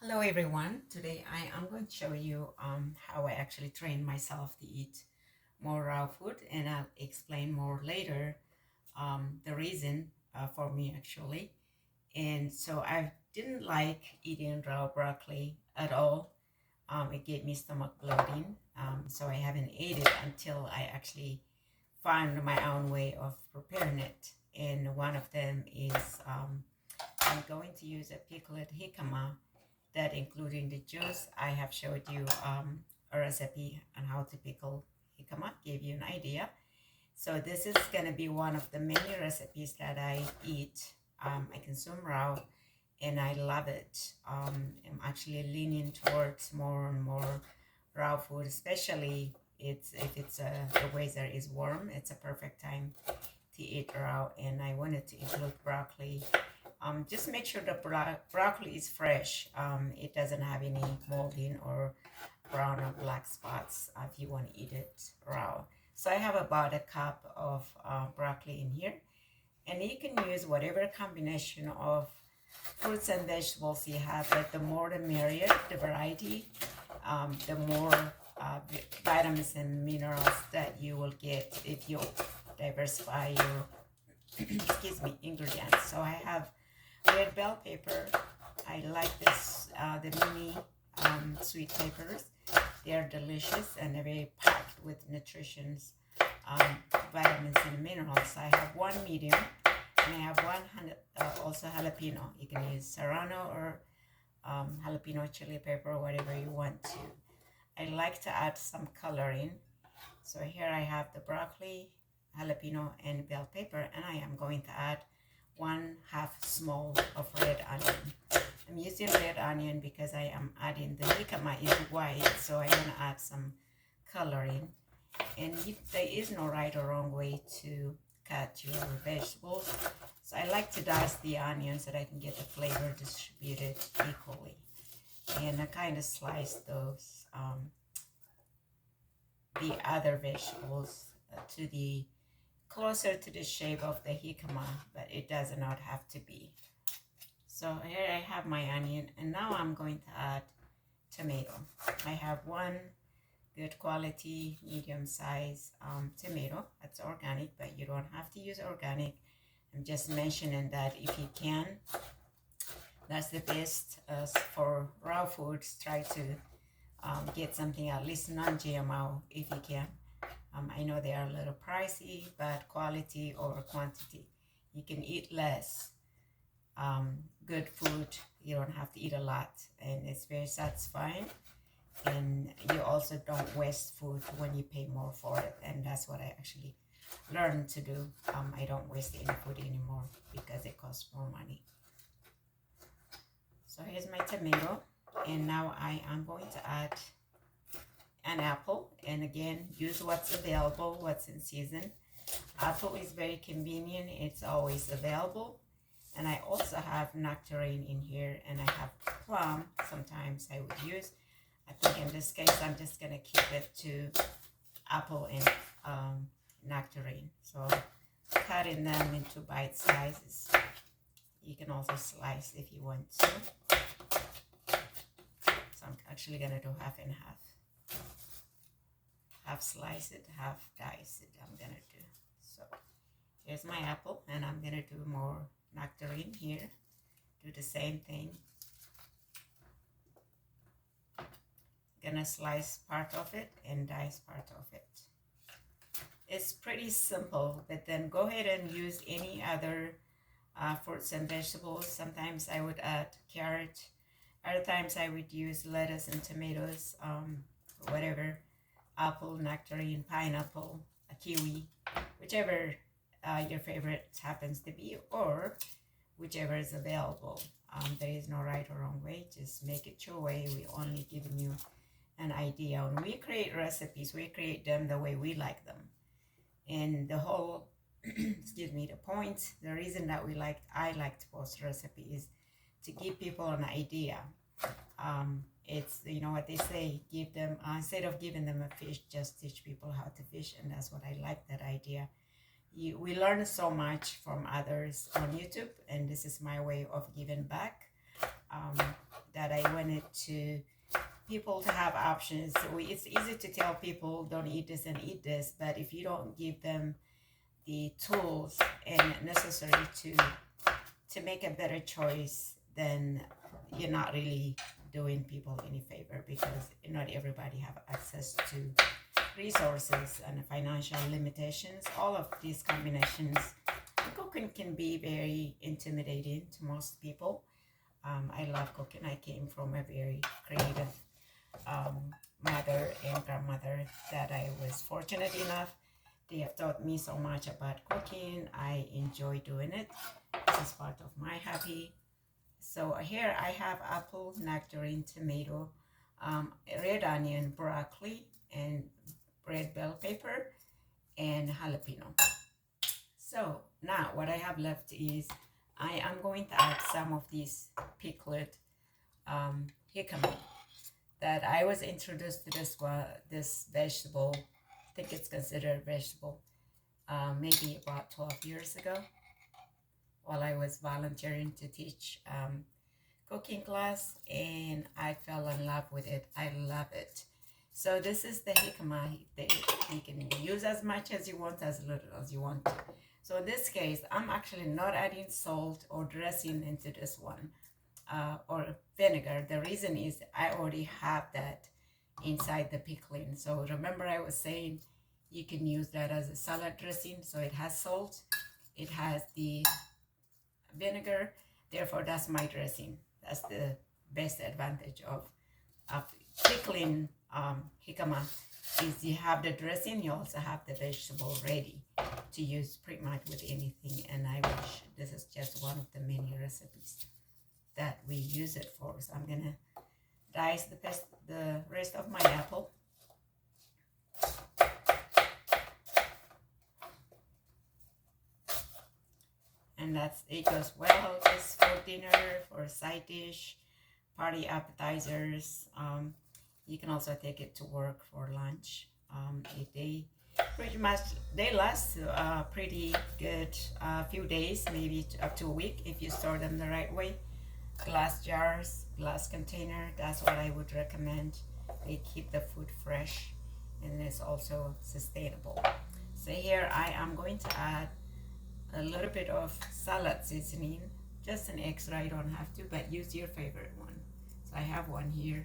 Hello everyone. Today I am going to show you how I actually train myself to eat more raw food, and I'll explain more later the reason for me actually. And so I didn't like eating raw broccoli at all. It gave me stomach bloating, so I haven't ate it until I actually found my own way of preparing it. And one of them is I'm going to use a pickled jicama that, including the juice. I have showed you a recipe on how to pickle jicama, gave you an idea. So this is going to be one of the many recipes that I eat. I consume raw and I love it. I'm actually leaning towards more and more raw food, especially if the weather is warm. It's a perfect time to eat raw, and I wanted to include broccoli. Just make sure the broccoli is fresh. It doesn't have any molding or brown or black spots if you want to eat it raw. So I have about a cup of broccoli in here, and you can use whatever combination of fruits and vegetables you have, but the more the merrier, the variety, the more vitamins and minerals that you will get if you diversify your excuse me, ingredients. So I have red bell pepper. I like this, the mini sweet peppers. They are delicious and they're very packed with nutritions, vitamins and minerals. I have one medium, and I have one also jalapeno. You can use serrano or jalapeno chili pepper, whatever you want to. I like to add some coloring. So here I have the broccoli, jalapeno, and bell pepper, and I am going to add 1/2 small of red onion. I'm using red onion because I am adding the jicama is white, so I want to add some coloring. And there is no right or wrong way to cut your vegetables. So I like to dice the onions so that I can get the flavor distributed equally. And I kind of slice those the other vegetables to the closer to the shape of the jicama, but it does not have to be. So here I have my onion, and now I'm going to add tomato. I have one good quality medium size tomato. That's organic, but you don't have to use organic. I'm just mentioning that if you can, that's the best for raw foods. Try to get something at least non-GMO if you can. I know they are a little pricey, but quality over quantity. You can eat less good food. You don't have to eat a lot, and it's very satisfying. And you also don't waste food when you pay more for it, and that's what I actually learned to do. I don't waste any food anymore because it costs more money. So here's my tomato, and now I am going to add an apple, and again, use what's available, what's in season. Apple is very convenient, it's always available. And I also have nectarine in here, and I have plum. Sometimes I would use. I think in this case I'm just gonna keep it to apple and nectarine. So cutting them into bite sizes. You can also slice if you want to. So I'm actually gonna do half and half. Half slice it, half dice it. I'm gonna do. So here's my apple, and I'm gonna do more nectarine here. Do the same thing. Gonna slice part of it and dice part of it. It's pretty simple, but then go ahead and use any other fruits and vegetables. Sometimes I would add carrot. Other times I would use lettuce and tomatoes, whatever. Apple, nectarine, pineapple, a kiwi, whichever your favorite happens to be, or whichever is available. There is no right or wrong way. Just make it your way. We're only giving you an idea. When we create recipes, we create them the way we like them. And the whole, excuse me, the reason that I like to post recipes is to give people an idea. It's, you know what they say, give them, instead of giving them a fish, just teach people how to fish. And that's what I like, that idea. We learn so much from others on YouTube, and this is my way of giving back. That that I wanted to people to have options. So it's easy to tell people don't eat this and eat this, but if you don't give them the tools and necessary to make a better choice, then you're not really doing people any favor, because not everybody have access to resources and financial limitations. All of these combinations, cooking can be very intimidating to most people. I love cooking. I came from a very creative mother and grandmother that I was fortunate enough. They have taught me so much about cooking. I enjoy doing it. This is part of my hobby. So here I have apple, nectarine, tomato, red onion, broccoli, and red bell pepper, and jalapeno. So now what I have left is I am going to add some of these pickled jicama that I was introduced to this vegetable. I think it's considered a vegetable maybe about 12 years ago, while I was volunteering to teach cooking class, and I fell in love with it. I love it. So this is the jicama. You can use as much as you want, as little as you want. So in this case, I'm actually not adding salt or dressing into this one, or vinegar. The reason is I already have that inside the pickling. So remember I was saying you can use that as a salad dressing. So it has salt, it has the vinegar, therefore that's my dressing. That's the best advantage of pickling jicama, is you have the dressing, you also have the vegetable ready to use pretty much with anything. And I wish this is just one of the many recipes that we use it for. So I'm gonna dice the rest of my apple. And it goes well just for dinner, for a side dish, party appetizers. You can also take it to work for lunch. They pretty much they last pretty good few days, maybe up to a week if you store them the right way. Glass jars, glass container, that's what I would recommend. They keep the food fresh, and it's also sustainable. So here I am going to add a little bit of salad seasoning, just an extra, you don't have to, but use your favorite one. So I have one here,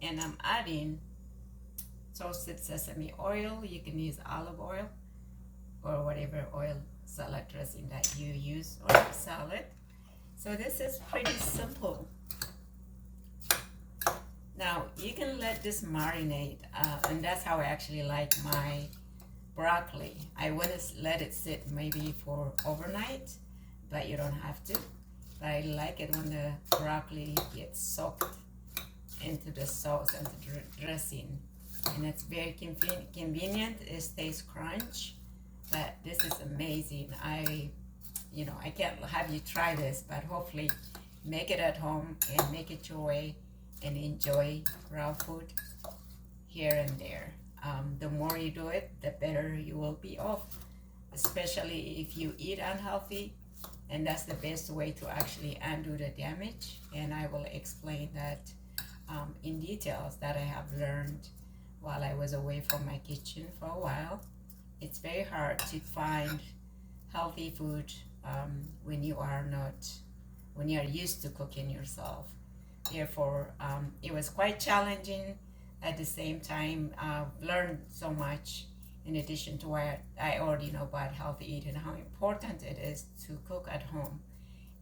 and I'm adding toasted sesame oil. You can use olive oil or whatever oil salad dressing that you use on your salad. So this is pretty simple. Now you can let this marinate, and that's how I actually like my broccoli. I want to let it sit maybe for overnight, but you don't have to. But I like it when the broccoli gets soaked into the sauce and the dressing, and it's very convenient. It stays crunch, but this is amazing. I can't have you try this, but hopefully make it at home and make it your way and enjoy raw food here and there. The more you do it, the better you will be off, especially if you eat unhealthy, and that's the best way to actually undo the damage. And I will explain that in details that I have learned while I was away from my kitchen for a while. It's very hard to find healthy food when you are used to cooking yourself. Therefore, it was quite challenging. At the same time, I've learned so much in addition to what I already know about healthy eating, how important it is to cook at home.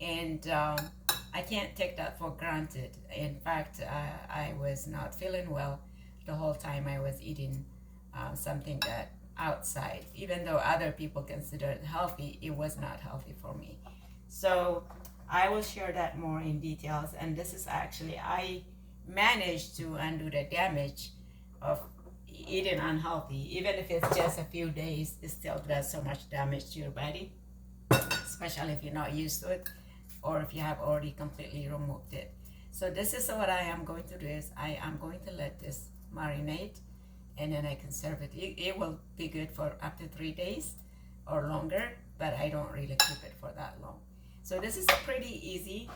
And I can't take that for granted. In fact, I was not feeling well the whole time I was eating something that outside. Even though other people consider it healthy, it was not healthy for me. So I will share that more in details. And this is actually, I managed to undo the damage of eating unhealthy. Even if it's just a few days, it still does so much damage to your body, especially if you're not used to it or if you have already completely removed it. So this is what I am going to do, is I am going to let this marinate, and then I can serve it. It will be good for up to 3 days or longer, but I don't really keep it for that long. So this is pretty easy.